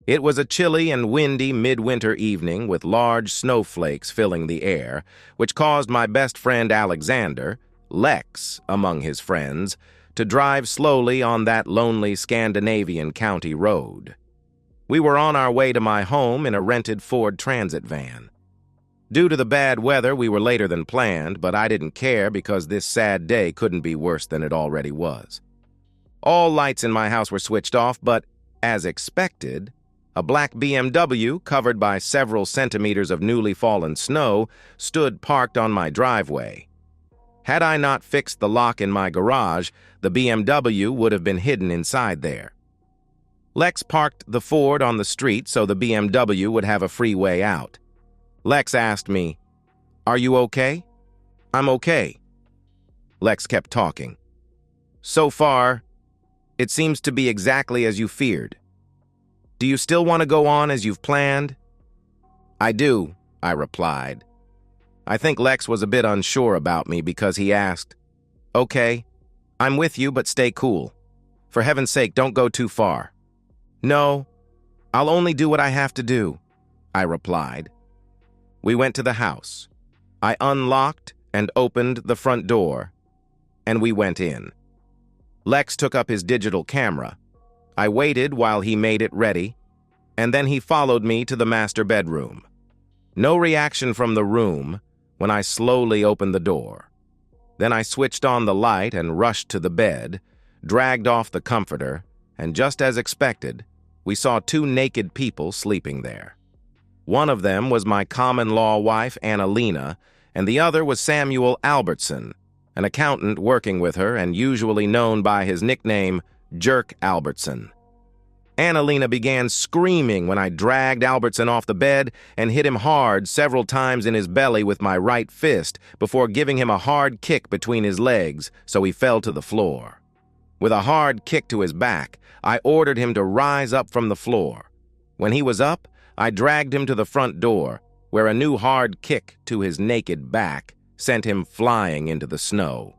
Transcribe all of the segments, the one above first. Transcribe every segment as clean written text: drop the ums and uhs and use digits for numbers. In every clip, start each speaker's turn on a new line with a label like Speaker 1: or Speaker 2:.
Speaker 1: It was a chilly and windy midwinter evening with large snowflakes filling the air, which caused my best friend Alexander, Lex among his friends, to drive slowly on that lonely Scandinavian county road. We were on our way to my home in a rented Ford Transit van. Due to the bad weather, we were later than planned, but I didn't care because this sad day couldn't be worse than it already was. All lights in my house were switched off, but, as expected, a black BMW, covered by several centimeters of newly fallen snow, stood parked on my driveway. Had I not fixed the lock in my garage, the BMW would have been hidden inside there. Lex parked the Ford on the street so the BMW would have a free way out. Lex asked me, "Are you okay?" "I'm okay." Lex kept talking. "So far, it seems to be exactly as you feared. Do you still want to go on as you've planned?" "I do," I replied. I think Lex was a bit unsure about me because he asked, "Okay, I'm with you, but stay cool. For heaven's sake, don't go too far." "No, I'll only do what I have to do," I replied. We went to the house. I unlocked and opened the front door, and we went in. Lex took up his digital camera. I waited while he made it ready, and then he followed me to the master bedroom. No reaction from the room when I slowly opened the door. Then I switched on the light and rushed to the bed, dragged off the comforter, and just as expected, we saw two naked people sleeping there. One of them was my common-law wife, Annalena, and the other was Samuel Albertson, an accountant working with her and usually known by his nickname, Jerk Albertson. Annalena began screaming when I dragged Albertson off the bed and hit him hard several times in his belly with my right fist before giving him a hard kick between his legs so he fell to the floor. With a hard kick to his back, I ordered him to rise up from the floor. When he was up, I dragged him to the front door, where a new hard kick to his naked back sent him flying into the snow.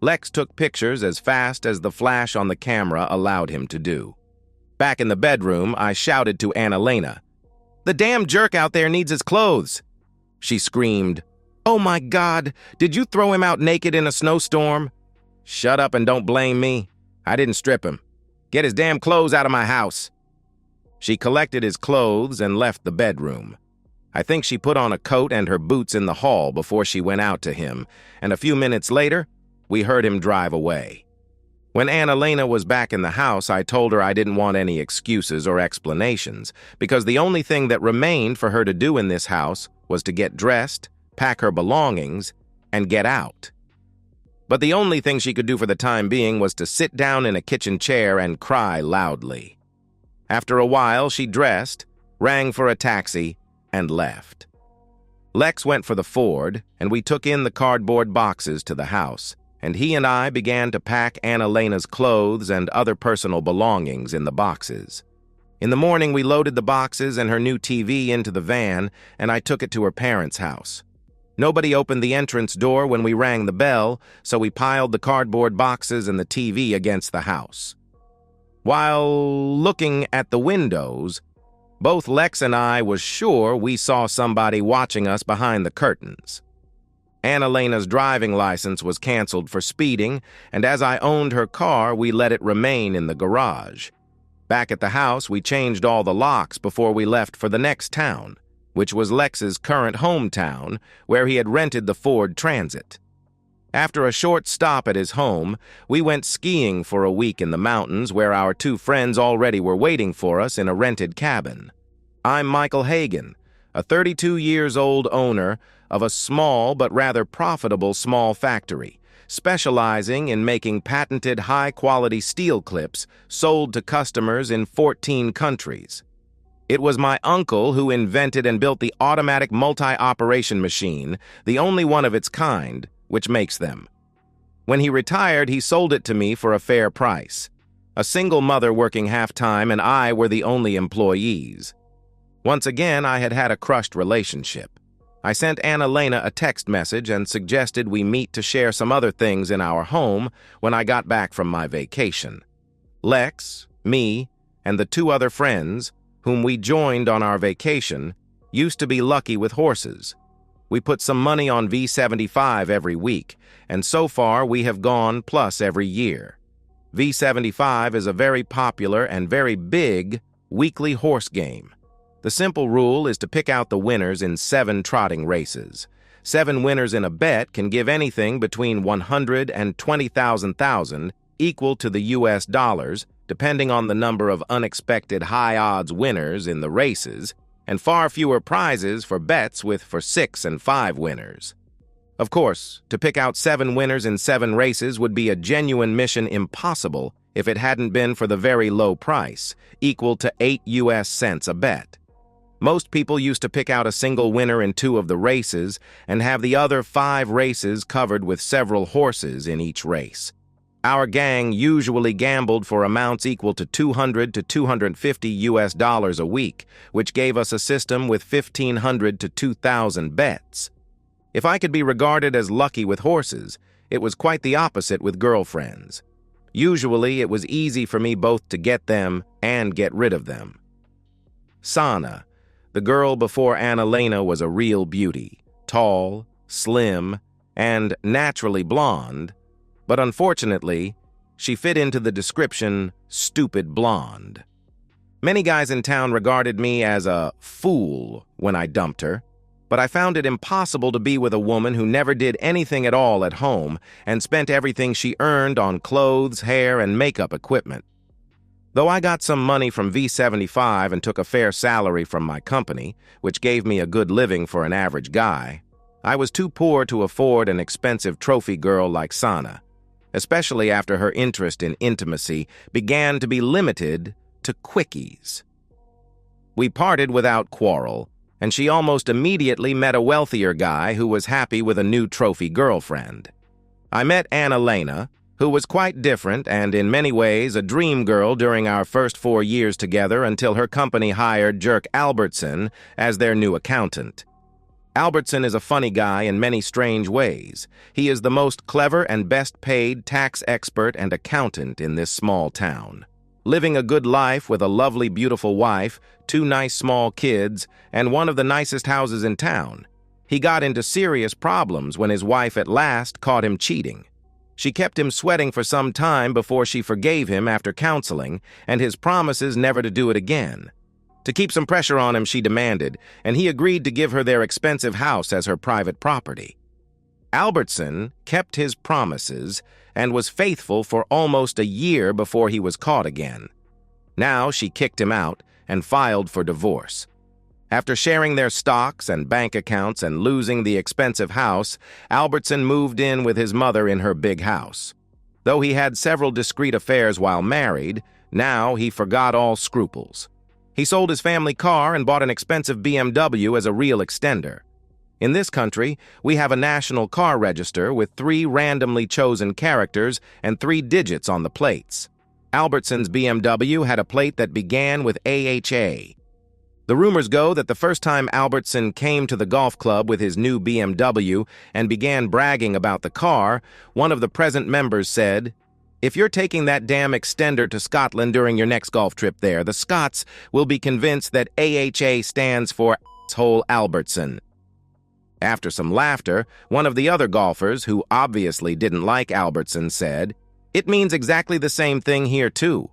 Speaker 1: Lex took pictures as fast as the flash on the camera allowed him to do. Back in the bedroom, I shouted to Annalena, "The damn jerk out there needs his clothes!" She screamed, "Oh my God, did you throw him out naked in a snowstorm?" "Shut up and don't blame me. I didn't strip him. Get his damn clothes out of my house." She collected his clothes and left the bedroom. I think she put on a coat and her boots in the hall before she went out to him, and a few minutes later, we heard him drive away. When Annalena was back in the house, I told her I didn't want any excuses or explanations, because the only thing that remained for her to do in this house was to get dressed, pack her belongings, and get out. But the only thing she could do for the time being was to sit down in a kitchen chair and cry loudly. After a while, she dressed, rang for a taxi, and left. Lex went for the Ford, and we took in the cardboard boxes to the house, and he and I began to pack Annalena's clothes and other personal belongings in the boxes. In the morning, we loaded the boxes and her new TV into the van, and I took it to her parents' house. Nobody opened the entrance door when we rang the bell, so we piled the cardboard boxes and the TV against the house. While looking at the windows, both Lex and I was sure we saw somebody watching us behind the curtains. Annalena's driving license was canceled for speeding, and as I owned her car, we let it remain in the garage. Back at the house, we changed all the locks before we left for the next town, which was Lex's current hometown, where he had rented the Ford Transit. After a short stop at his home, we went skiing for a week in the mountains where our two friends already were waiting for us in a rented cabin. I'm Michael Hagan, a 32-years-old owner of a small but rather profitable small factory, specializing in making patented high-quality steel clips sold to customers in 14 countries. It was my uncle who invented and built the automatic multi-operation machine, the only one of its kind, which makes them. When he retired, he sold it to me for a fair price. A single mother working half-time and I were the only employees. Once again, I had had a crushed relationship. I sent Annalena a text message and suggested we meet to share some other things in our home when I got back from my vacation. Lex, me, and the two other friends, whom we joined on our vacation, used to be lucky with horses. We put some money on V75 every week, and so far we have gone plus every year. V75 is a very popular and very big weekly horse game. The simple rule is to pick out the winners in 7 trotting races. 7 winners in a bet can give anything between 100 and 20,000, equal to the US dollars, depending on the number of unexpected high-odds winners in the races, and far fewer prizes for bets with 6 and 5 winners. Of course, to pick out 7 winners in 7 races would be a genuine mission impossible if it hadn't been for the very low price, equal to 8 US cents a bet. Most people used to pick out a single winner in 2 of the races and have the other 5 races covered with several horses in each race. Our gang usually gambled for amounts equal to 200 to 250 US dollars a week, which gave us a system with 1,500 to 2,000 bets. If I could be regarded as lucky with horses, it was quite the opposite with girlfriends. Usually, it was easy for me both to get them and get rid of them. Sana, the girl before Annalena, was a real beauty, tall, slim, and naturally blonde, but unfortunately, she fit into the description stupid blonde. Many guys in town regarded me as a fool when I dumped her, but I found it impossible to be with a woman who never did anything at all at home and spent everything she earned on clothes, hair, and makeup equipment. Though I got some money from V75 and took a fair salary from my company, which gave me a good living for an average guy, I was too poor to afford an expensive trophy girl like Sana, especially after her interest in intimacy began to be limited to quickies. We parted without quarrel, and she almost immediately met a wealthier guy who was happy with a new trophy girlfriend. I met Annalena, who was quite different and in many ways a dream girl during our first 4 years together until her company hired jerk Albertson as their new accountant. Albertson is a funny guy in many strange ways. He is the most clever and best-paid tax expert and accountant in this small town. Living a good life with a lovely, beautiful wife, 2 nice small kids, and one of the nicest houses in town. He got into serious problems when his wife at last caught him cheating. She kept him sweating for some time before she forgave him after counseling and his promises never to do it again. To keep some pressure on him, she demanded, and he agreed to give her their expensive house as her private property. Albertson kept his promises and was faithful for almost a year before he was caught again. Now she kicked him out and filed for divorce. After sharing their stocks and bank accounts and losing the expensive house, Albertson moved in with his mother in her big house. Though he had several discreet affairs while married, now he forgot all scruples. He sold his family car and bought an expensive BMW as a real extender. In this country, we have a national car register with 3 randomly chosen characters and 3 digits on the plates. Albertson's BMW had a plate that began with AHA. The rumors go that the first time Albertson came to the golf club with his new BMW and began bragging about the car, one of the present members said, "If you're taking that damn extender to Scotland during your next golf trip there, the Scots will be convinced that AHA stands for asshole Albertson." After some laughter, one of the other golfers, who obviously didn't like Albertson, said, "It means exactly the same thing here too.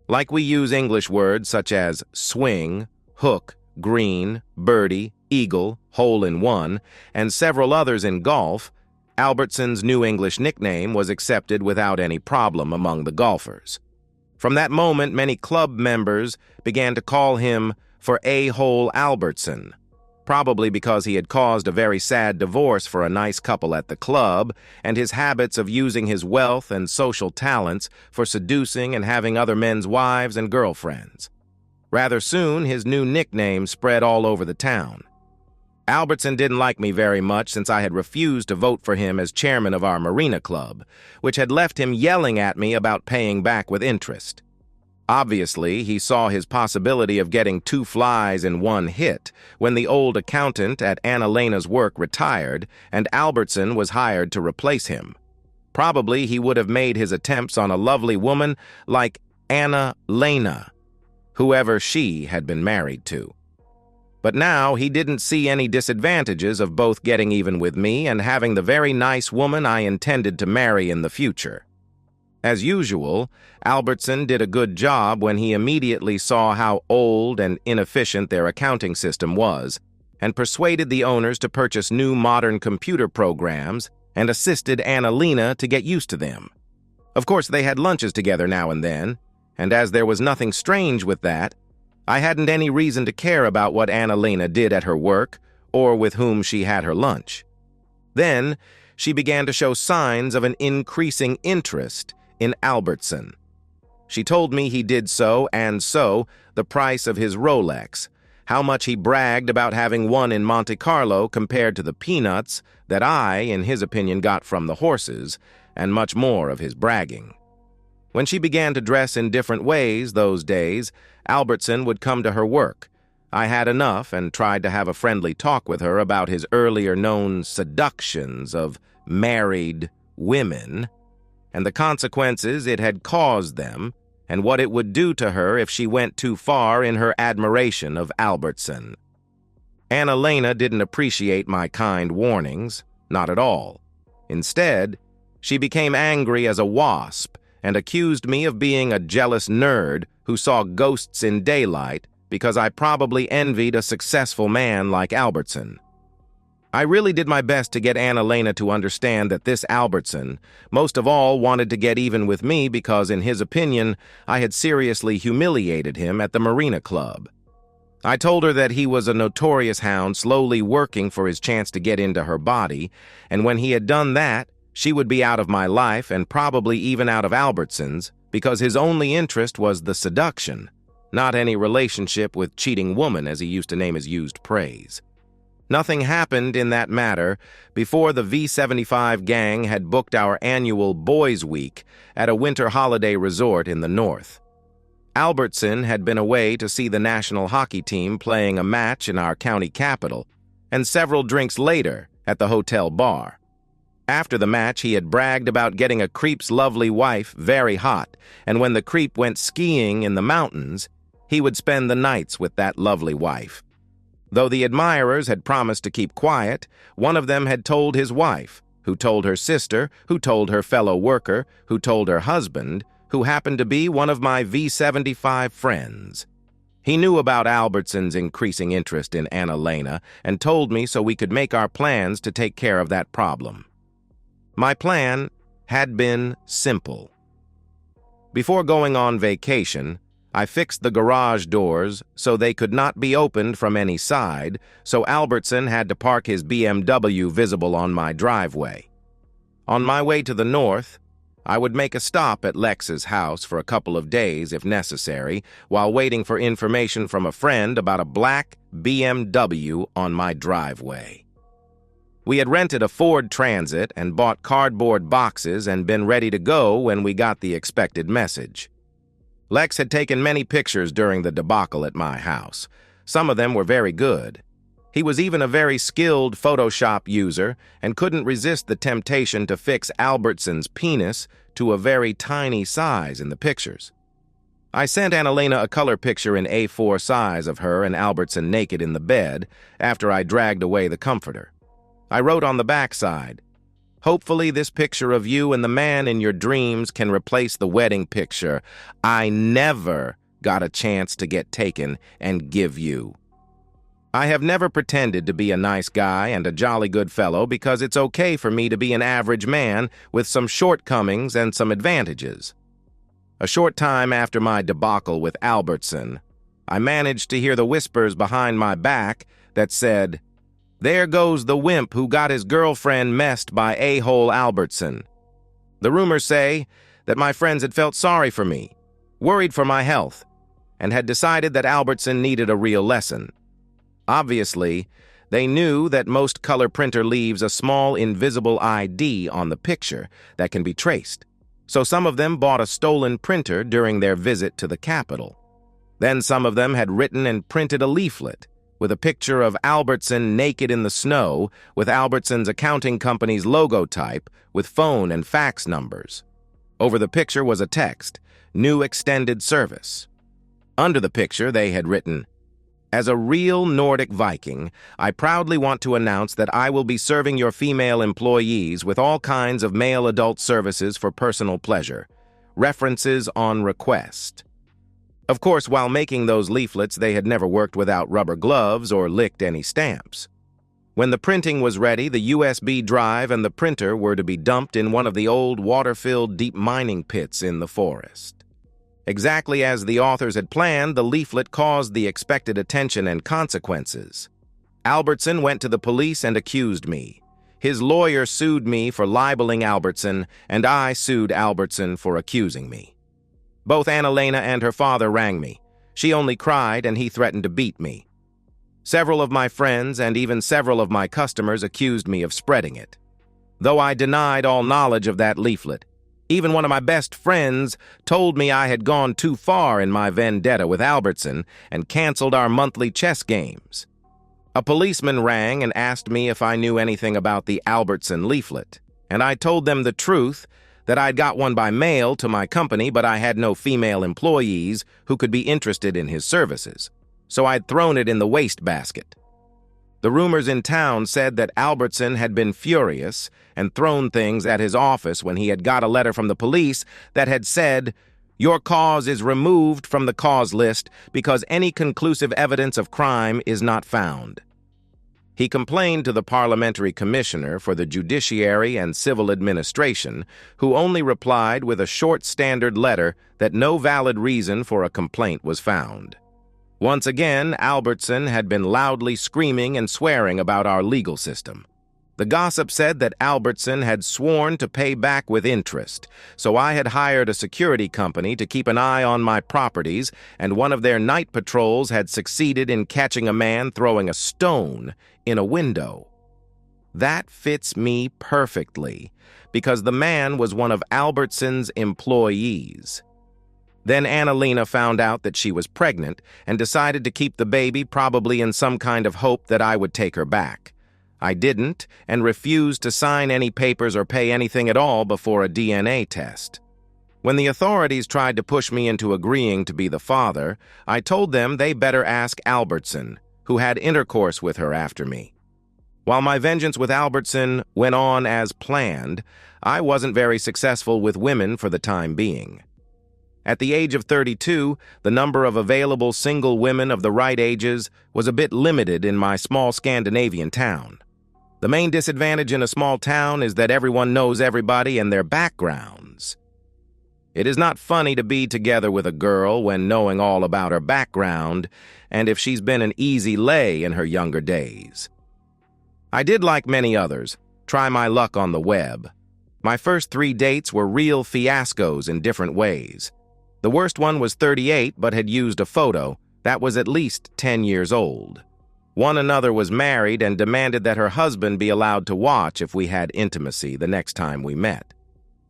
Speaker 1: Like we use English words such as swing, hook, green, birdie, eagle, hole-in-one, and several others in golf, Albertson's new English nickname was accepted without any problem among the golfers. From that moment, many club members began to call him for A-hole Albertson, probably because he had caused a very sad divorce for a nice couple at the club, and his habits of using his wealth and social talents for seducing and having other men's wives and girlfriends. Rather soon, his new nickname spread all over the town. Albertson didn't like me very much since I had refused to vote for him as chairman of our marina club, which had left him yelling at me about paying back with interest. Obviously, he saw his possibility of getting 2 flies in 1 hit when the old accountant at Annalena's work retired and Albertson was hired to replace him. Probably he would have made his attempts on a lovely woman like Annalena, whoever she had been married to. But now he didn't see any disadvantages of both getting even with me and having the very nice woman I intended to marry in the future. As usual, Albertson did a good job when he immediately saw how old and inefficient their accounting system was, and persuaded the owners to purchase new modern computer programs and assisted Annalena to get used to them. Of course, they had lunches together now and then, and as there was nothing strange with that, I hadn't any reason to care about what Annalena did at her work or with whom she had her lunch. Then, she began to show signs of an increasing interest in Albertson. She told me he did so, and so, the price of his Rolex, how much he bragged about having won in Monte Carlo compared to the peanuts that I, in his opinion, got from the horses, and much more of his bragging. When she began to dress in different ways those days, Albertson would come to her work. I had enough and tried to have a friendly talk with her about his earlier known seductions of married women, and the consequences it had caused them, and what it would do to her if she went too far in her admiration of Albertson. Annalena didn't appreciate my kind warnings, not at all. Instead, she became angry as a wasp and accused me of being a jealous nerd who saw ghosts in daylight because I probably envied a successful man like Albertson. I really did my best to get Annalena to understand that this Albertson most of all wanted to get even with me because, in his opinion, I had seriously humiliated him at the Marina Club. I told her that he was a notorious hound slowly working for his chance to get into her body, and when he had done that, she would be out of my life and probably even out of Albertson's because his only interest was the seduction, not any relationship with cheating woman, as he used to name his used praise. Nothing happened in that matter before the V75 gang had booked our annual Boys' Week at a winter holiday resort in the north. Albertson had been away to see the national hockey team playing a match in our county capital, and several drinks later at the hotel bar. After the match, he had bragged about getting a creep's lovely wife very hot, and when the creep went skiing in the mountains, he would spend the nights with that lovely wife. Though the admirers had promised to keep quiet, one of them had told his wife, who told her sister, who told her fellow worker, who told her husband, who happened to be one of my V75 friends. He knew about Albertson's increasing interest in Annalena and told me so we could make our plans to take care of that problem. My plan had been simple. Before going on vacation, I fixed the garage doors so they could not be opened from any side, so Albertson had to park his BMW visible on my driveway. On my way to the north, I would make a stop at Lex's house for a couple of days if necessary, while waiting for information from a friend about a black BMW on my driveway. We had rented a Ford Transit and bought cardboard boxes and been ready to go when we got the expected message. Lex had taken many pictures during the debacle at my house. Some of them were very good. He was even a very skilled Photoshop user and couldn't resist the temptation to fix Albertson's penis to a very tiny size in the pictures. I sent Annalena a color picture in A4 size of her and Albertson naked in the bed after I dragged away the comforter. I wrote on the backside, "Hopefully this picture of you and the man in your dreams can replace the wedding picture I never got a chance to get taken and give you." I have never pretended to be a nice guy and a jolly good fellow because it's okay for me to be an average man with some shortcomings and some advantages. A short time after my debacle with Albertson, I managed to hear the whispers behind my back that said, "There goes the wimp who got his girlfriend messed by a-hole Albertson." The rumors say that my friends had felt sorry for me, worried for my health, and had decided that Albertson needed a real lesson. Obviously, they knew that most color printer leaves a small invisible ID on the picture that can be traced, so some of them bought a stolen printer during their visit to the Capitol. Then some of them had written and printed a leaflet with a picture of Albertson naked in the snow with Albertson's accounting company's logo type with phone and fax numbers. Over the picture was a text, "New extended service." Under the picture, they had written, "As a real Nordic Viking, I proudly want to announce that I will be serving your female employees with all kinds of male adult services for personal pleasure. References on request." Of course, while making those leaflets, they had never worked without rubber gloves or licked any stamps. When the printing was ready, the USB drive and the printer were to be dumped in one of the old water-filled deep mining pits in the forest. Exactly as the authors had planned, the leaflet caused the expected attention and consequences. Albertson went to the police and accused me. His lawyer sued me for libeling Albertson, and I sued Albertson for accusing me. Both Annalena and her father rang me. She only cried, and he threatened to beat me. Several of my friends and even several of my customers accused me of spreading it. Though I denied all knowledge of that leaflet, even one of my best friends told me I had gone too far in my vendetta with Albertson and canceled our monthly chess games. A policeman rang and asked me if I knew anything about the Albertson leaflet, and I told them the truth, that I'd got one by mail to my company, but I had no female employees who could be interested in his services, so I'd thrown it in the wastebasket. The rumors in town said that Albertson had been furious and thrown things at his office when he had got a letter from the police that had said, "Your cause is removed from the cause list because any conclusive evidence of crime is not found." He complained to the Parliamentary Commissioner for the Judiciary and Civil Administration, who only replied with a short standard letter that no valid reason for a complaint was found. Once again, Albertson had been loudly screaming and swearing about our legal system. The gossip said that Albertson had sworn to pay back with interest, so I had hired a security company to keep an eye on my properties, and one of their night patrols had succeeded in catching a man throwing a stone in a window. That fits me perfectly, because the man was one of Albertson's employees. Then Annalena found out that she was pregnant and decided to keep the baby, probably in some kind of hope that I would take her back. I didn't, and refused to sign any papers or pay anything at all before a DNA test. When the authorities tried to push me into agreeing to be the father, I told them they better ask Albertson, who had intercourse with her after me. While my vengeance with Albertson went on as planned, I wasn't very successful with women for the time being. At the age of 32, the number of available single women of the right ages was a bit limited in my small Scandinavian town. The main disadvantage in a small town is that everyone knows everybody and their backgrounds. It is not funny to be together with a girl when knowing all about her background and if she's been an easy lay in her younger days. I did, like many others, try my luck on the web. My first 3 dates were real fiascos in different ways. The worst one was 38 but had used a photo that was at least 10 years old. One another was married and demanded that her husband be allowed to watch if we had intimacy the next time we met.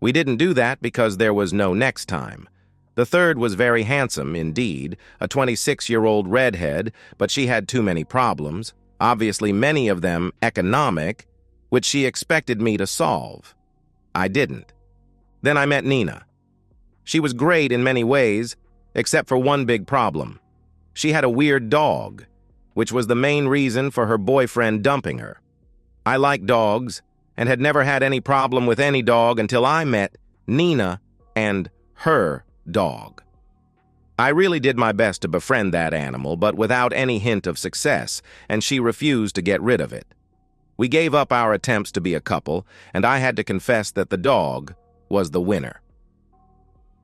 Speaker 1: We didn't do that because there was no next time. The third was very handsome indeed, a 26-year-old redhead, but she had too many problems, obviously many of them economic, which she expected me to solve. I didn't. Then I met Nina. She was great in many ways, except for one big problem. She had a weird dog, which was the main reason for her boyfriend dumping her. I like dogs, and had never had any problem with any dog until I met Nina and her dog. I really did my best to befriend that animal, but without any hint of success, and she refused to get rid of it. We gave up our attempts to be a couple, and I had to confess that the dog was the winner.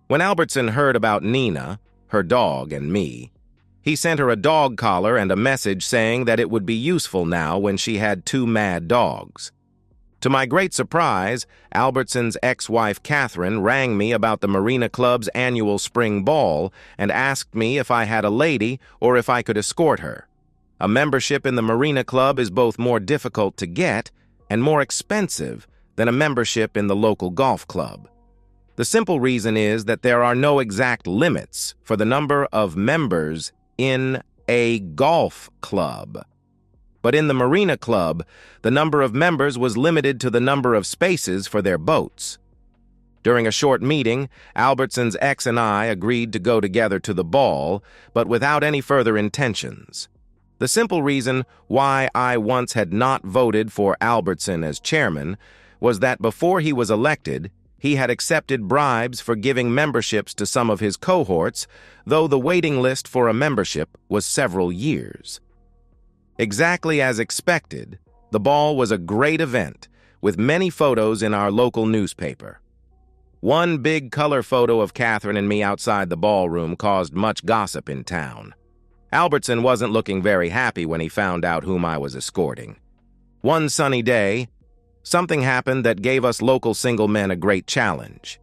Speaker 1: When Albertson heard about Nina, her dog, and me, he sent her a dog collar and a message saying that it would be useful now when she had 2 mad dogs. To my great surprise, Albertson's ex-wife Catherine rang me about the Marina Club's annual spring ball and asked me if I had a lady or if I could escort her. A membership in the Marina Club is both more difficult to get and more expensive than a membership in the local golf club. The simple reason is that there are no exact limits for the number of members in a golf club. But in the Marina Club, the number of members was limited to the number of spaces for their boats. During a short meeting, Albertson's ex and I agreed to go together to the ball, but without any further intentions. The simple reason why I once had not voted for Albertson as chairman was that before he was elected, he had accepted bribes for giving memberships to some of his cohorts, though the waiting list for a membership was several years. Exactly as expected, the ball was a great event, with many photos in our local newspaper. One big color photo of Catherine and me outside the ballroom caused much gossip in town. Albertson wasn't looking very happy when he found out whom I was escorting. One sunny day, something happened that gave us local single men a great challenge.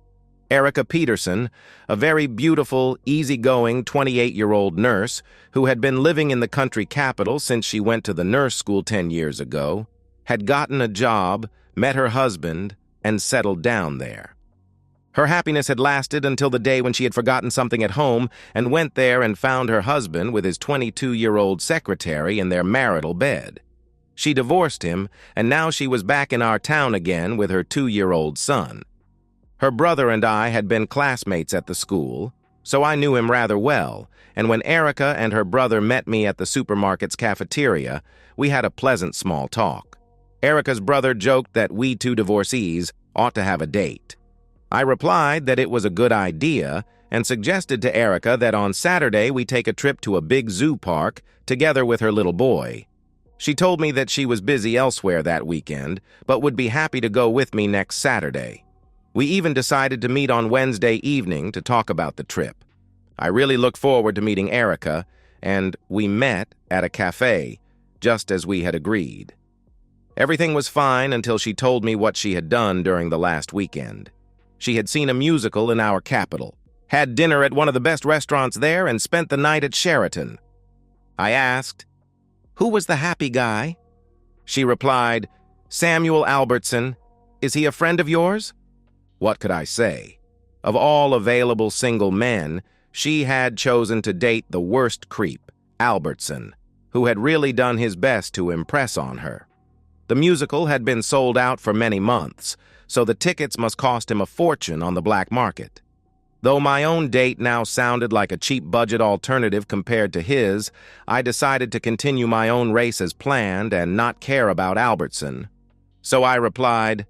Speaker 1: Erica Peterson, a very beautiful, easygoing 28-year-old nurse who had been living in the country capital since she went to the nurse school 10 years ago, had gotten a job, met her husband, and settled down there. Her happiness had lasted until the day when she had forgotten something at home and went there and found her husband with his 22-year-old secretary in their marital bed. She divorced him, and now she was back in our town again with her 2-year-old son. Her brother and I had been classmates at the school, so I knew him rather well, and when Erica and her brother met me at the supermarket's cafeteria, we had a pleasant small talk. Erica's brother joked that we two divorcees ought to have a date. I replied that it was a good idea and suggested to Erica that on Saturday we take a trip to a big zoo park together with her little boy. She told me that she was busy elsewhere that weekend, but would be happy to go with me next Saturday. We even decided to meet on Wednesday evening to talk about the trip. I really looked forward to meeting Erica, and we met at a cafe, just as we had agreed. Everything was fine until she told me what she had done during the last weekend. She had seen a musical in our capital, had dinner at one of the best restaurants there, and spent the night at Sheraton. I asked, "Who was the happy guy?" She replied, "Samuel Albertson. Is he a friend of yours?" What could I say? Of all available single men, she had chosen to date the worst creep, Albertson, who had really done his best to impress on her. The musical had been sold out for many months, so the tickets must cost him a fortune on the black market. Though my own date now sounded like a cheap budget alternative compared to his, I decided to continue my own race as planned and not care about Albertson. So I replied,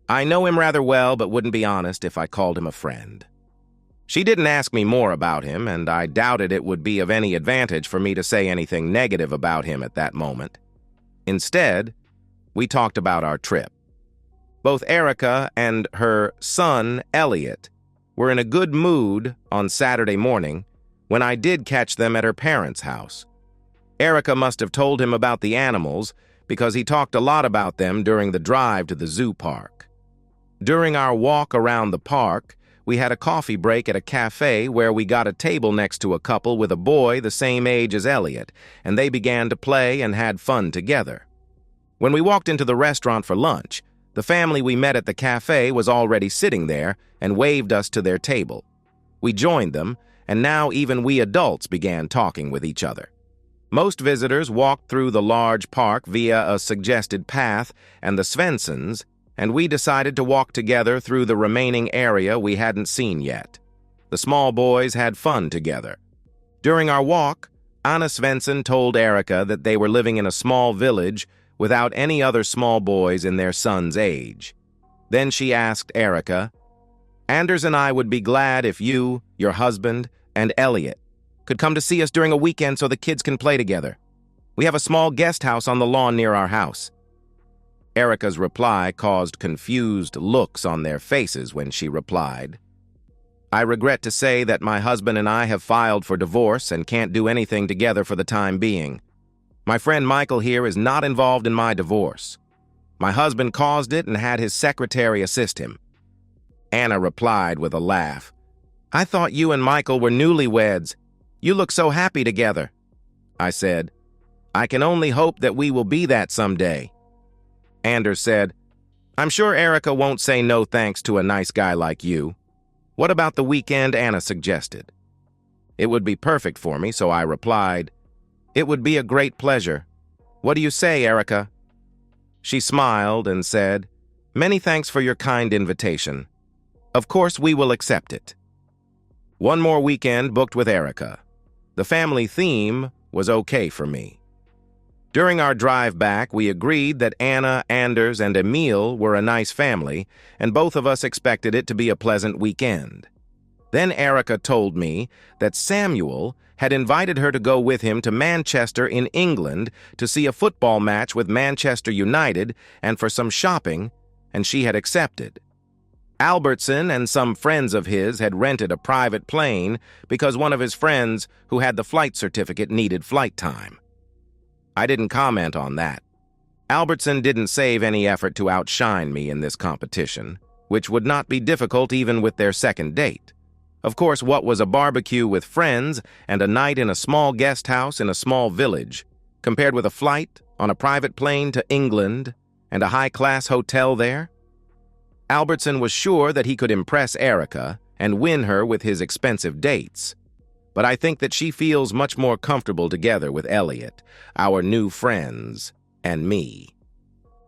Speaker 1: "I know him rather well, but wouldn't be honest if I called him a friend." She didn't ask me more about him, and I doubted it would be of any advantage for me to say anything negative about him at that moment. Instead, we talked about our trip. Both Erica and her son, Elliot, were in a good mood on Saturday morning when I did catch them at her parents' house. Erica must have told him about the animals because he talked a lot about them during the drive to the zoo park. During our walk around the park, we had a coffee break at a cafe where we got a table next to a couple with a boy the same age as Elliot, and they began to play and had fun together. When we walked into the restaurant for lunch, the family we met at the cafe was already sitting there and waved us to their table. We joined them, and now even we adults began talking with each other. Most visitors walked through the large park via a suggested path and the Svensons, and we decided to walk together through the remaining area we hadn't seen yet. The small boys had fun together. During our walk, Anna Svensson told Erica that they were living in a small village without any other small boys in their son's age. Then she asked Erica, "Anders and I would be glad if you, your husband, and Elliot could come to see us during a weekend so the kids can play together. We have a small guest house on the lawn near our house." Erica's reply caused confused looks on their faces when she replied, "I regret to say that my husband and I have filed for divorce and can't do anything together for the time being. My friend Michael here is not involved in my divorce. My husband caused it and had his secretary assist him." Anna replied with a laugh, "I thought you and Michael were newlyweds. You look so happy together." I said, "I can only hope that we will be that someday." Anders said, "I'm sure Erica won't say no thanks to a nice guy like you. What about the weekend Anna suggested?" It would be perfect for me, so I replied, "It would be a great pleasure. What do you say, Erica?" She smiled and said, "Many thanks for your kind invitation. Of course, we will accept it. One more weekend booked with Erica. The family theme was okay for me. During our drive back, we agreed that Anna, Anders, and Emil were a nice family, and both of us expected it to be a pleasant weekend. Then Erica told me that Samuel had invited her to go with him to Manchester in England to see a football match with Manchester United and for some shopping, and she had accepted. Albertson and some friends of his had rented a private plane because one of his friends who had the flight certificate needed flight time. I didn't comment on that. Albertson didn't save any effort to outshine me in this competition, which would not be difficult even with their second date. Of course, what was a barbecue with friends and a night in a small guest house in a small village, compared with a flight on a private plane to England and a high-class hotel there? Albertson was sure that he could impress Erica and win her with his expensive dates. But I think that she feels much more comfortable together with Elliot, our new friends, and me.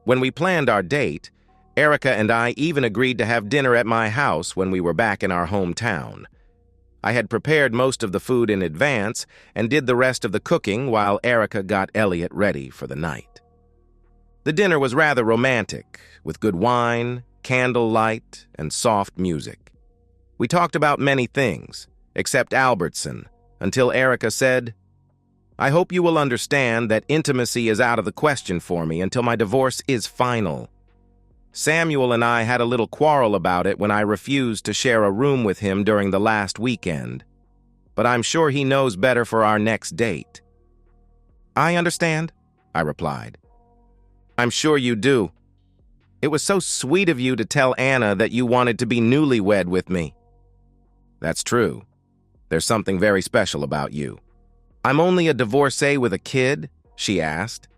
Speaker 1: When we planned our date, Erica and I even agreed to have dinner at my house when we were back in our hometown. I had prepared most of the food in advance and did the rest of the cooking while Erica got Elliot ready for the night. The dinner was rather romantic, with good wine, candlelight, and soft music. We talked about many things, except Albertson, until Erica said, "I hope you will understand that intimacy is out of the question for me until my divorce is final. Samuel and I had a little quarrel about it when I refused to share a room with him during the last weekend, but I'm sure he knows better for our next date." "I understand," I replied. "I'm sure you do. It was so sweet of you to tell Anna that you wanted to be newlywed with me." "That's true. There's something very special about you." "I'm only a divorcee with a kid?" she asked.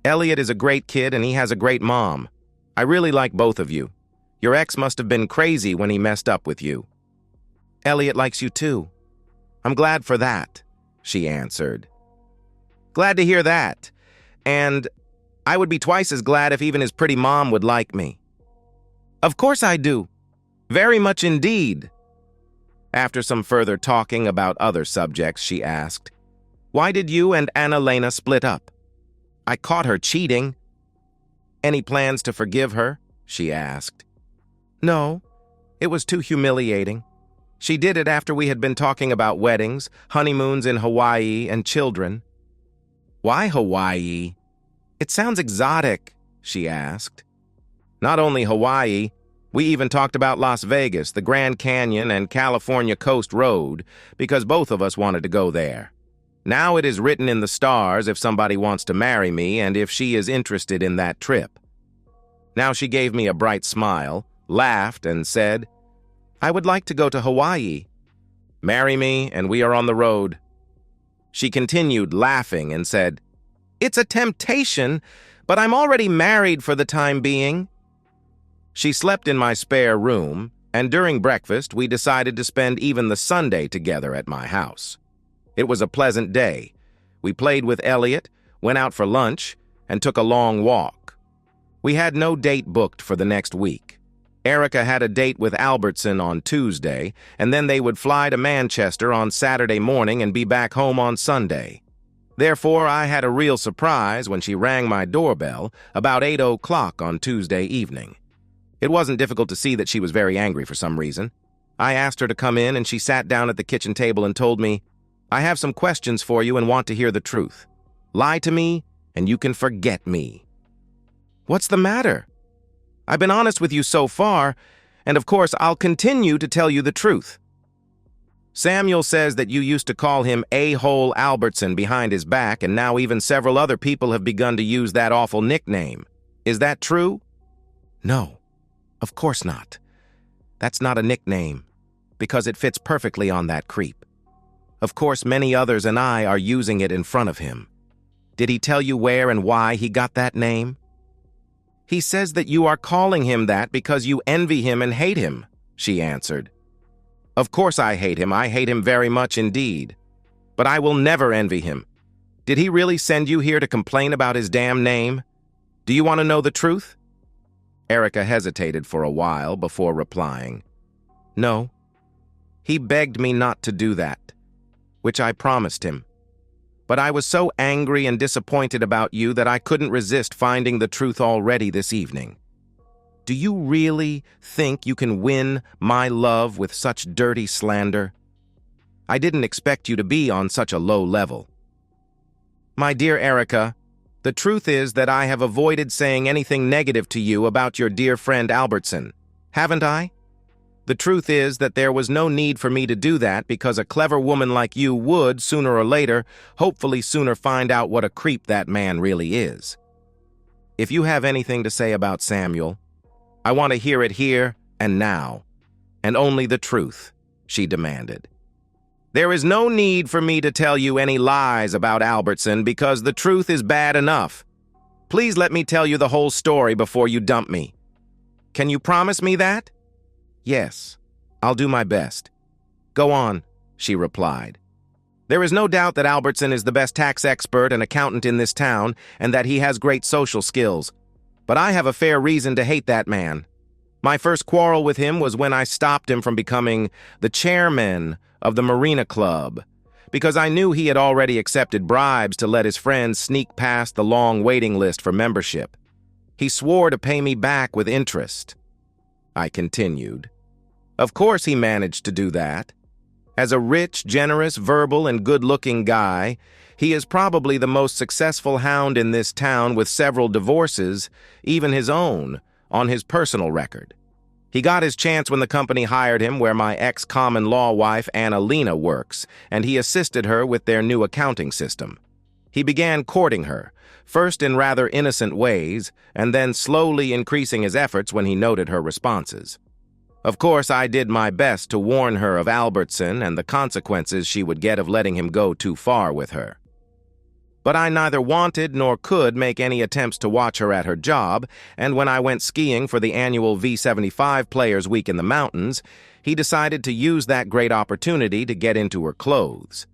Speaker 1: "Elliot is a great kid and he has a great mom. I really like both of you. Your ex must have been crazy when he messed up with you." "Elliot likes you too. I'm glad for that," she answered. "Glad to hear that. And I would be twice as glad if even his pretty mom would like me." "Of course I do. Very much indeed." After some further talking about other subjects, she asked, "Why did you and Anna-Lena split up?" "I caught her cheating." "Any plans to forgive her?" she asked. "No, it was too humiliating. She did it after we had been talking about weddings, honeymoons in Hawaii, and children." "Why Hawaii? It sounds exotic," she asked. "Not only Hawaii, we even talked about Las Vegas, the Grand Canyon, and California Coast Road, because both of us wanted to go there. Now it is written in the stars if somebody wants to marry me and if she is interested in that trip." Now she gave me a bright smile, laughed, and said, "I would like to go to Hawaii. Marry me, and we are on the road." She continued laughing and said, "It's a temptation, but I'm already married for the time being." She slept in my spare room, and during breakfast we decided to spend even the Sunday together at my house. It was a pleasant day. We played with Elliot, went out for lunch, and took a long walk. We had no date booked for the next week. Erica had a date with Albertson on Tuesday, and then they would fly to Manchester on Saturday morning and be back home on Sunday. Therefore, I had a real surprise when she rang my doorbell about 8 o'clock on Tuesday evening. It wasn't difficult to see that she was very angry for some reason. I asked her to come in, and she sat down at the kitchen table and told me, "I have some questions for you and want to hear the truth. Lie to me, and you can forget me." "What's the matter? I've been honest with you so far, and of course I'll continue to tell you the truth." "Samuel says that you used to call him A-hole Albertson behind his back, and now even several other people have begun to use that awful nickname. Is that true?" "No. Of course not. That's not a nickname, because it fits perfectly on that creep. Of course, many others and I are using it in front of him. Did he tell you where and why he got that name?" "He says that you are calling him that because you envy him and hate him," she answered. "Of course I hate him. I hate him very much indeed. But I will never envy him. Did he really send you here to complain about his damn name? Do you want to know the truth?" Erica hesitated for a while before replying. No. He begged me not to do that, which I promised him. But I was so angry and disappointed about you that I couldn't resist finding the truth already this evening. Do you really think you can win my love with such dirty slander? I didn't expect you to be on such a low level. My dear Erica, the truth is that I have avoided saying anything negative to you about your dear friend Albertson, haven't I? The truth is that there was no need for me to do that because a clever woman like you would, sooner or later, hopefully sooner find out what a creep that man really is. If you have anything to say about Samuel, I want to hear it here and now, and only the truth, she demanded. There is no need for me to tell you any lies about Albertson because the truth is bad enough. Please let me tell you the whole story before you dump me. Can you promise me that? Yes, I'll do my best. Go on, she replied. There is no doubt that Albertson is the best tax expert and accountant in this town and that he has great social skills. But I have a fair reason to hate that man. My first quarrel with him was when I stopped him from becoming the chairman of the Marina Club, because I knew he had already accepted bribes to let his friends sneak past the long waiting list for membership. He swore to pay me back with interest. I continued. Of course he managed to do that. As a rich, generous, verbal, and good-looking guy, he is probably the most successful hound in this town with several divorces, even his own, on his personal record. He got his chance when the company hired him where my ex-common law wife Annalena works, and he assisted her with their new accounting system. He began courting her, first in rather innocent ways, and then slowly increasing his efforts when he noted her responses. Of course, I did my best to warn her of Albertson and the consequences she would get of letting him go too far with her. But I neither wanted nor could make any attempts to watch her at her job, and when I went skiing for the annual V75 Players Week in the mountains, he decided to use that great opportunity to get into her clothes.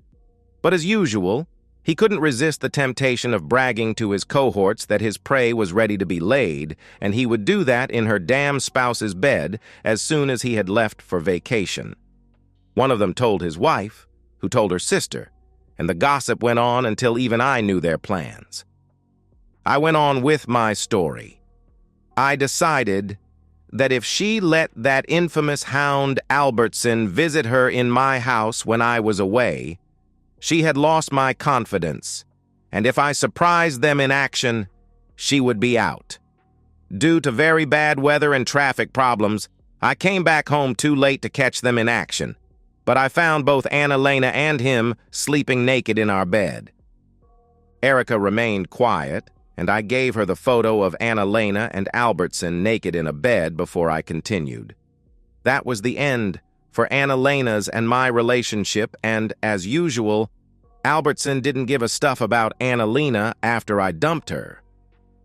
Speaker 1: But as usual, he couldn't resist the temptation of bragging to his cohorts that his prey was ready to be laid, and he would do that in her damn spouse's bed as soon as he had left for vacation. One of them told his wife, who told her sister, and the gossip went on until even I knew their plans. I went on with my story. I decided that if she let that infamous hound Albertson visit her in my house when I was away, she had lost my confidence, and if I surprised them in action, she would be out. Due to very bad weather and traffic problems, I came back home too late to catch them in action, but I found both Annalena and him sleeping naked in our bed. Erica remained quiet, and I gave her the photo of Annalena and Albertson naked in a bed before I continued. That was the end for Annalena's and my relationship, and, as usual, Albertson didn't give a stuff about Annalena after I dumped her.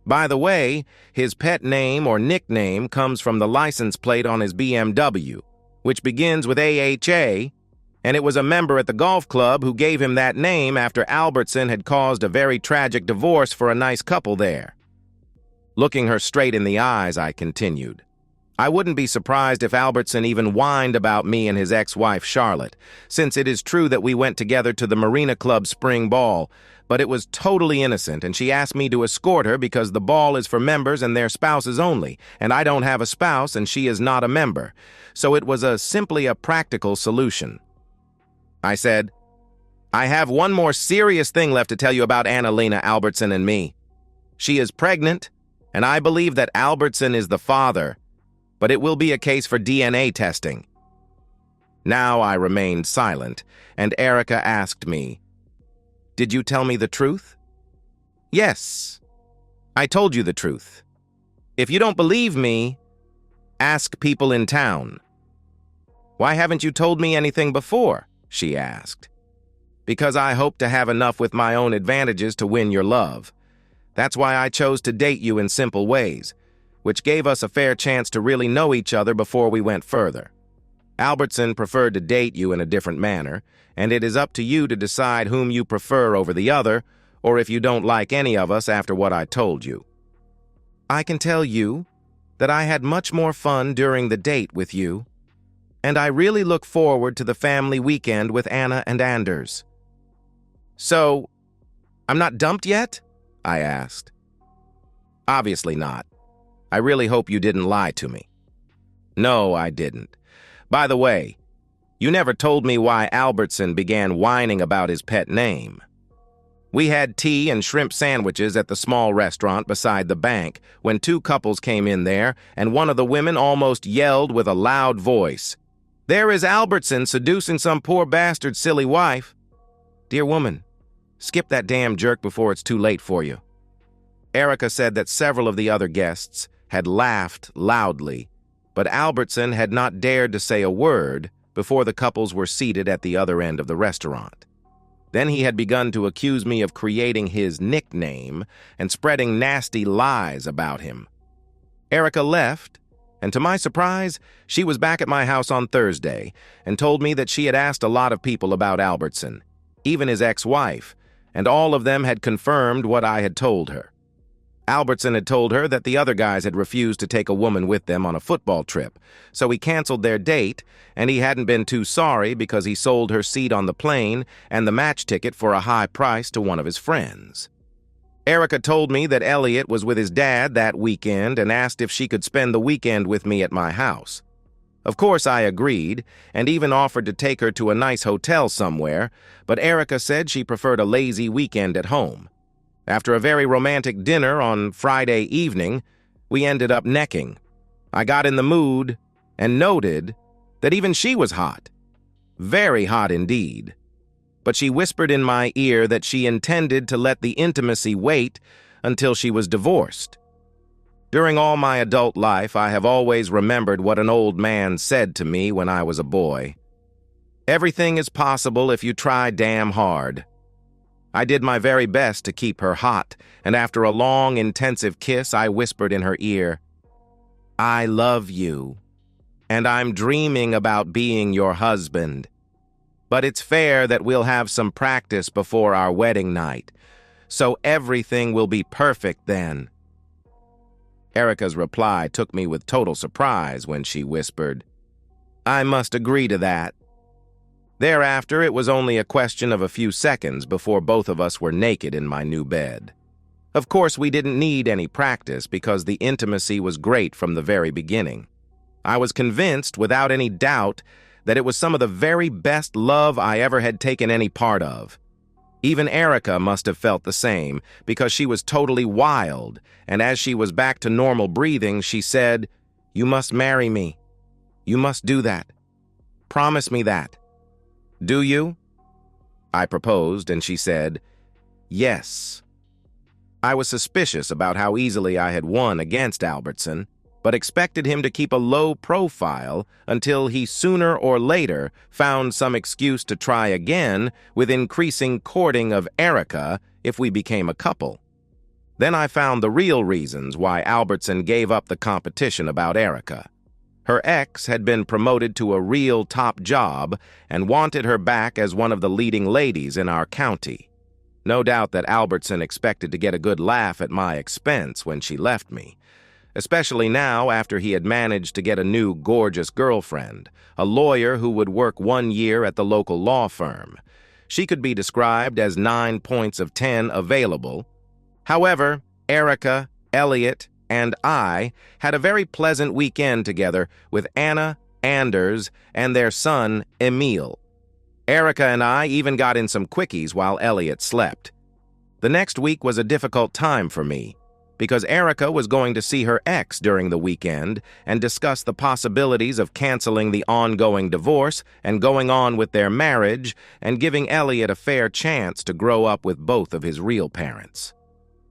Speaker 1: By the way, his pet name or nickname comes from the license plate on his BMW, which begins with AHA, and it was a member at the golf club who gave him that name after Albertson had caused a very tragic divorce for a nice couple there. Looking her straight in the eyes, I continued. I wouldn't be surprised if Albertson even whined about me and his ex-wife Charlotte, since it is true that we went together to the Marina Club spring ball, but it was totally innocent, and she asked me to escort her because the ball is for members and their spouses only, and I don't have a spouse and she is not a member, so it was simply a practical solution. I said, I have one more serious thing left to tell you about Annalena, Albertson, and me. She is pregnant, and I believe that Albertson is the father, but it will be a case for DNA testing. Now I remained silent, and Erica asked me, Did you tell me the truth? Yes, I told you the truth. If you don't believe me, ask people in town. Why haven't you told me anything before? She asked. Because I hope to have enough with my own advantages to win your love. That's why I chose to date you in simple ways, which gave us a fair chance to really know each other before we went further. Albertson preferred to date you in a different manner, and it is up to you to decide whom you prefer over the other, or if you don't like any of us after what I told you. I can tell you that I had much more fun during the date with you. and I really look forward to the family weekend with Anna and Anders." "So, I'm not dumped yet?" I asked. "Obviously not. I really hope you didn't lie to me." "No, I didn't. By the way, you never told me why Albertson began whining about his pet name." "We had tea and shrimp sandwiches at the small restaurant beside the bank when two couples came in there, and one of the women almost yelled with a loud voice, 'There is Albertson seducing some poor bastard's silly wife.' Dear woman, skip that damn jerk before it's too late for you." Erica said that several of the other guests had laughed loudly, but Albertson had not dared to say a word before the couples were seated at the other end of the restaurant. Then he had begun to accuse me of creating his nickname and spreading nasty lies about him. Erica left, and to my surprise, she was back at my house on Thursday and told me that she had asked a lot of people about Albertson, even his ex-wife, and all of them had confirmed what I had told her. Albertson had told her that the other guys had refused to take a woman with them on a football trip, so he canceled their date, and he hadn't been too sorry because he sold her seat on the plane and the match ticket for a high price to one of his friends. Erica told me that Elliot was with his dad that weekend and asked if she could spend the weekend with me at my house. Of course, I agreed, and even offered to take her to a nice hotel somewhere, but Erica said she preferred a lazy weekend at home. After a very romantic dinner on Friday evening, we ended up necking. I got in the mood and noted that even she was hot. Very hot indeed. But she whispered in my ear that she intended to let the intimacy wait until she was divorced. During all my adult life, I have always remembered what an old man said to me when I was a boy. "Everything is possible if you try damn hard." I did my very best to keep her hot, and after a long, intensive kiss, I whispered in her ear, "I love you, and I'm dreaming about being your husband. But it's fair that we'll have some practice before our wedding night, so everything will be perfect then." Erica's reply took me with total surprise when she whispered, "I must agree to that." Thereafter, it was only a question of a few seconds before both of us were naked in my new bed. Of course, we didn't need any practice because the intimacy was great from the very beginning. I was convinced, without any doubt, that it was some of the very best love I ever had taken any part of. Even Erica must have felt the same, because she was totally wild, and as she was back to normal breathing, she said, "You must marry me. You must do that. Promise me that." "Do you?" I proposed, and she said, "Yes." I was suspicious about how easily I had won against Albertson, but expected him to keep a low profile until he sooner or later found some excuse to try again with increasing courting of Erica if we became a couple. Then I found the real reasons why Albertson gave up the competition about Erica. Her ex had been promoted to a real top job and wanted her back as one of the leading ladies in our county. No doubt that Albertson expected to get a good laugh at my expense when she left me, especially now after he had managed to get a new gorgeous girlfriend, a lawyer who would work 1 year at the local law firm. She could be described as 9 points of 10 available. However, Erica, Elliot, and I had a very pleasant weekend together with Anna, Anders, and their son, Emil. Erica and I even got in some quickies while Elliot slept. The next week was a difficult time for me, because Erica was going to see her ex during the weekend and discuss the possibilities of canceling the ongoing divorce and going on with their marriage and giving Elliot a fair chance to grow up with both of his real parents.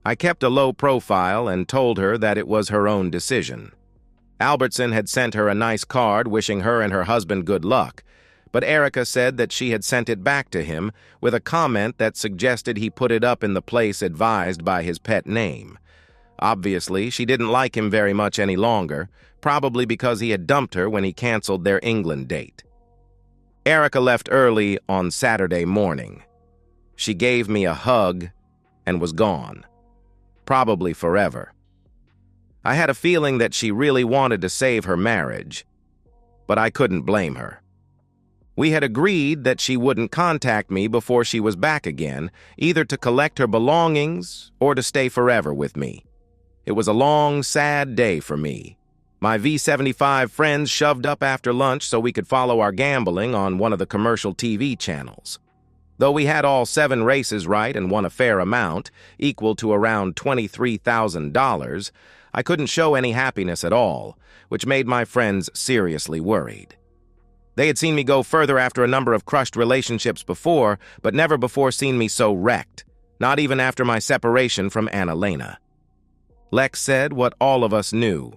Speaker 1: I kept a low profile and told her that it was her own decision. Albertson had sent her a nice card wishing her and her husband good luck, but Erica said that she had sent it back to him with a comment that suggested he put it up in the place advised by his pet name. Obviously, she didn't like him very much any longer, probably because he had dumped her when he canceled their England date. Erica left early on Saturday morning. She gave me a hug and was gone. Probably forever. I had a feeling that she really wanted to save her marriage. but I couldn't blame her. We had agreed that she wouldn't contact me before she was back again, either to collect her belongings or to stay forever with me. It was a long, sad day for me. My V75 friends shoved up after lunch so we could follow our gambling on one of the commercial TV channels. Though we had all 7 races right and won a fair amount, equal to around $23,000, I couldn't show any happiness at all, which made my friends seriously worried. They had seen me go further after a number of crushed relationships before, but never before seen me so wrecked, not even after my separation from Annalena. Lex said what all of us knew.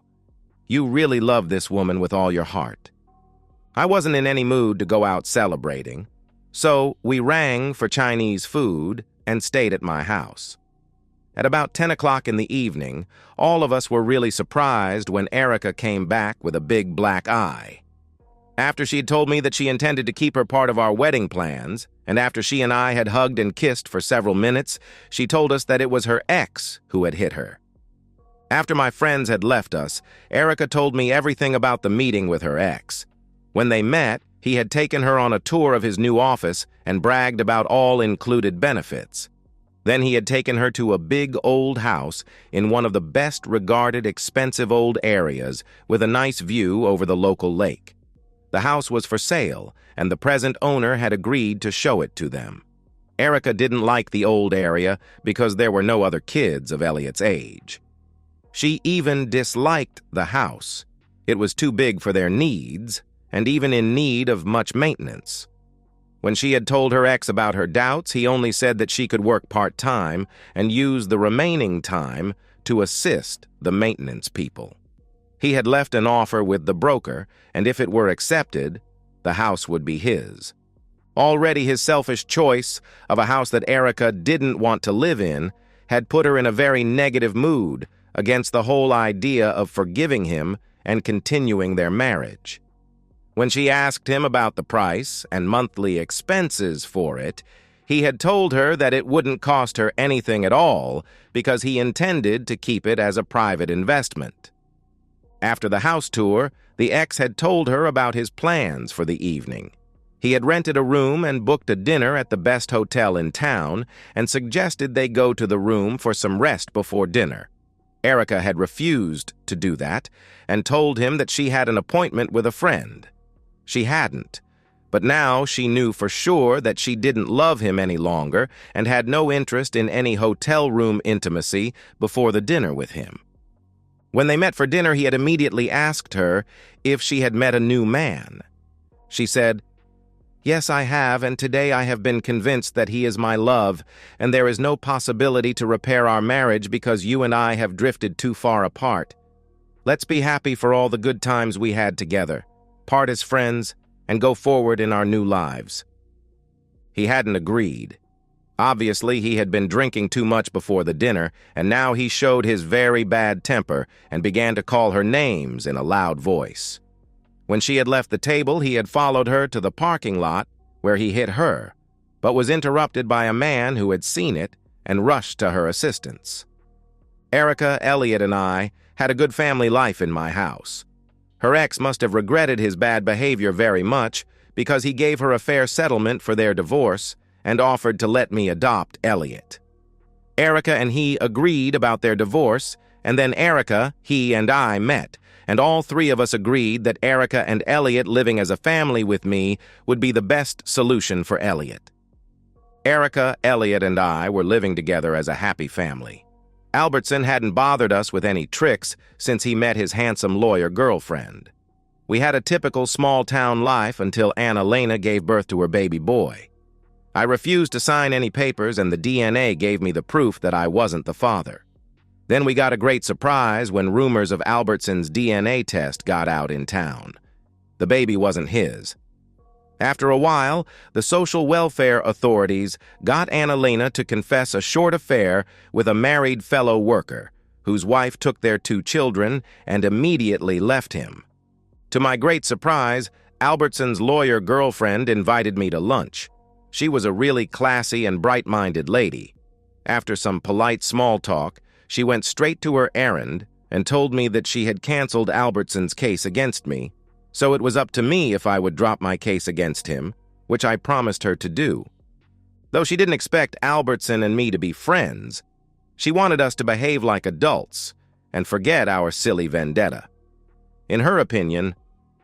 Speaker 1: You really love this woman with all your heart. I wasn't in any mood to go out celebrating, so we rang for Chinese food and stayed at my house. At about 10 o'clock in the evening, all of us were really surprised when Erica came back with a big black eye. After she had told me that she intended to keep her part of our wedding plans, and after she and I had hugged and kissed for several minutes, she told us that it was her ex who had hit her. After my friends had left us, Erica told me everything about the meeting with her ex. When they met, he had taken her on a tour of his new office and bragged about all included benefits. Then he had taken her to a big old house in one of the best-regarded expensive old areas with a nice view over the local lake. The house was for sale, and the present owner had agreed to show it to them. Erica didn't like the old area because there were no other kids of Elliot's age. She even disliked the house. It was too big for their needs, and even in need of much maintenance. When she had told her ex about her doubts, he only said that she could work part-time and use the remaining time to assist the maintenance people. He had left an offer with the broker, and if it were accepted, the house would be his. Already his selfish choice of a house that Erica didn't want to live in had put her in a very negative mood against the whole idea of forgiving him and continuing their marriage. When she asked him about the price and monthly expenses for it, he had told her that it wouldn't cost her anything at all because he intended to keep it as a private investment. After the house tour, the ex had told her about his plans for the evening. He had rented a room and booked a dinner at the best hotel in town and suggested they go to the room for some rest before dinner. Erica had refused to do that and told him that she had an appointment with a friend. She hadn't, but now she knew for sure that she didn't love him any longer and had no interest in any hotel room intimacy before the dinner with him. When they met for dinner, he had immediately asked her if she had met a new man. She said, "Yes, I have, and today I have been convinced that he is my love, and there is no possibility to repair our marriage because you and I have drifted too far apart. Let's be happy for all the good times we had together, part as friends, and go forward in our new lives." He hadn't agreed. Obviously, he had been drinking too much before the dinner, and now he showed his very bad temper and began to call her names in a loud voice. When she had left the table, he had followed her to the parking lot where he hit her, but was interrupted by a man who had seen it and rushed to her assistance. Erica, Elliot, and I had a good family life in my house. Her ex must have regretted his bad behavior very much because he gave her a fair settlement for their divorce and offered to let me adopt Elliot. Erica and he agreed about their divorce, and then Erica, he, and I met, and all 3 of us agreed that Erica and Elliot living as a family with me would be the best solution for Elliot. Erica, Elliot, and I were living together as a happy family. Albertson hadn't bothered us with any tricks since he met his handsome lawyer girlfriend. We had a typical small-town life until Annalena gave birth to her baby boy. I refused to sign any papers, and the DNA gave me the proof that I wasn't the father. Then we got a great surprise when rumors of Albertson's DNA test got out in town. The baby wasn't his. After a while, the social welfare authorities got Annalena to confess a short affair with a married fellow worker, whose wife took their 2 children and immediately left him. To my great surprise, Albertson's lawyer girlfriend invited me to lunch. She was a really classy and bright-minded lady. After some polite small talk, she went straight to her errand and told me that she had canceled Albertson's case against me, so it was up to me if I would drop my case against him, which I promised her to do. Though she didn't expect Albertson and me to be friends, she wanted us to behave like adults and forget our silly vendetta. In her opinion,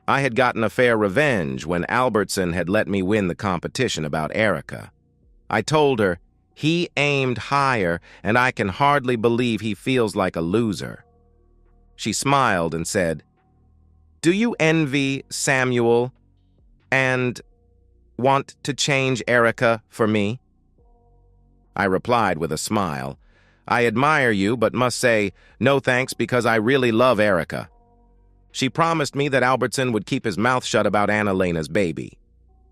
Speaker 1: I had gotten a fair revenge when Albertson had let me win the competition about Erica. I told her, he aimed higher, and I can hardly believe he feels like a loser. She smiled and said, "Do you envy Samuel and want to change Erica for me?" I replied with a smile, "I admire you, but must say, no thanks because I really love Erica." She promised me that Albertson would keep his mouth shut about Annalena's baby.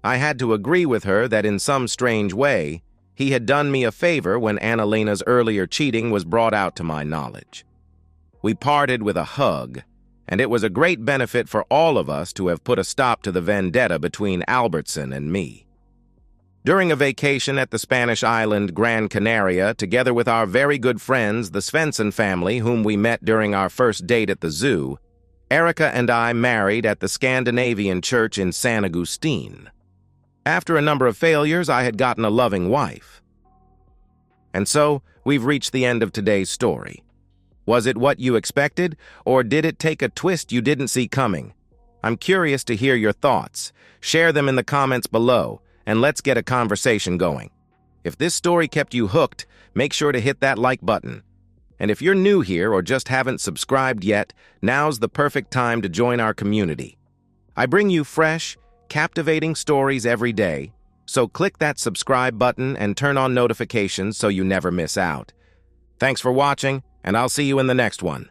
Speaker 1: I had to agree with her that in some strange way, he had done me a favor when Annalena's earlier cheating was brought out to my knowledge. We parted with a hug, and it was a great benefit for all of us to have put a stop to the vendetta between Albertson and me. During a vacation at the Spanish island Gran Canaria, together with our very good friends, the Svensson family, whom we met during our first date at the zoo, Erica and I married at the Scandinavian church in San Agustin. After a number of failures, I had gotten a loving wife. And so, we've reached the end of today's story. Was it what you expected, or did it take a twist you didn't see coming? I'm curious to hear your thoughts. Share them in the comments below, and let's get a conversation going. If this story kept you hooked, make sure to hit that like button. And if you're new here or just haven't subscribed yet, now's the perfect time to join our community. I bring you fresh, captivating stories every day, so click that subscribe button and turn on notifications so you never miss out. Thanks for watching, and I'll see you in the next one.